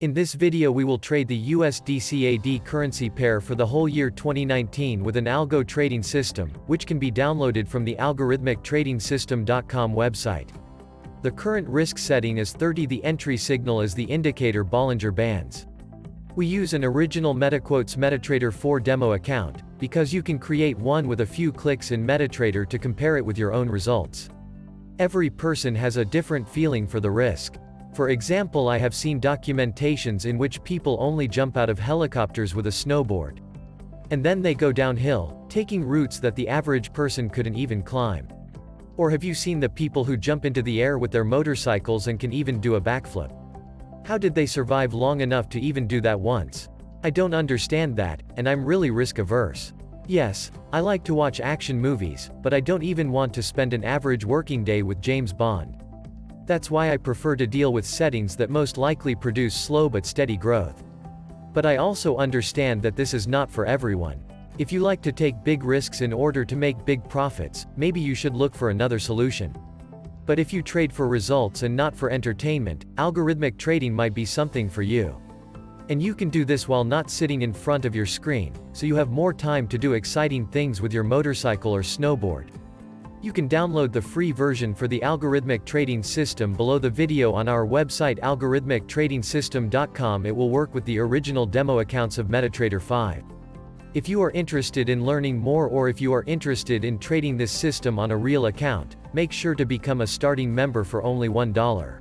In this video we will trade the USDCAD currency pair for the whole year 2019 with an algo trading system, which can be downloaded from the algorithmictradingsystem.com website. The current risk setting is 30. The entry signal is the indicator Bollinger Bands. We use an original MetaTrader 4 demo account, because you can create one with a few clicks in MetaTrader to compare it with your own results. Every person has a different feeling for the risk. For example, I have seen documentations in which people only jump out of helicopters with a snowboard. And then they go downhill, taking routes that the average person couldn't even climb. Or have you seen the people who jump into the air with their motorcycles and can even do a backflip? How did they survive long enough to even do that once? I don't understand that, and I'm really risk averse. Yes, I like to watch action movies, but I don't even want to spend an average working day with James Bond. That's why I prefer to deal with settings that most likely produce slow but steady growth. But I also understand that this is not for everyone. If you like to take big risks in order to make big profits, maybe you should look for another solution. But if you trade for results and not for entertainment, algorithmic trading might be something for you. And you can do this while not sitting in front of your screen, so you have more time to do exciting things with your motorcycle or snowboard. You can download the free version for the algorithmic trading system below the video on our website algorithmictradingsystem.com. It will work with the original demo accounts of MetaTrader 5. If you are interested in learning more, or if you are interested in trading this system on a real account, make sure to become a starting member for only $1.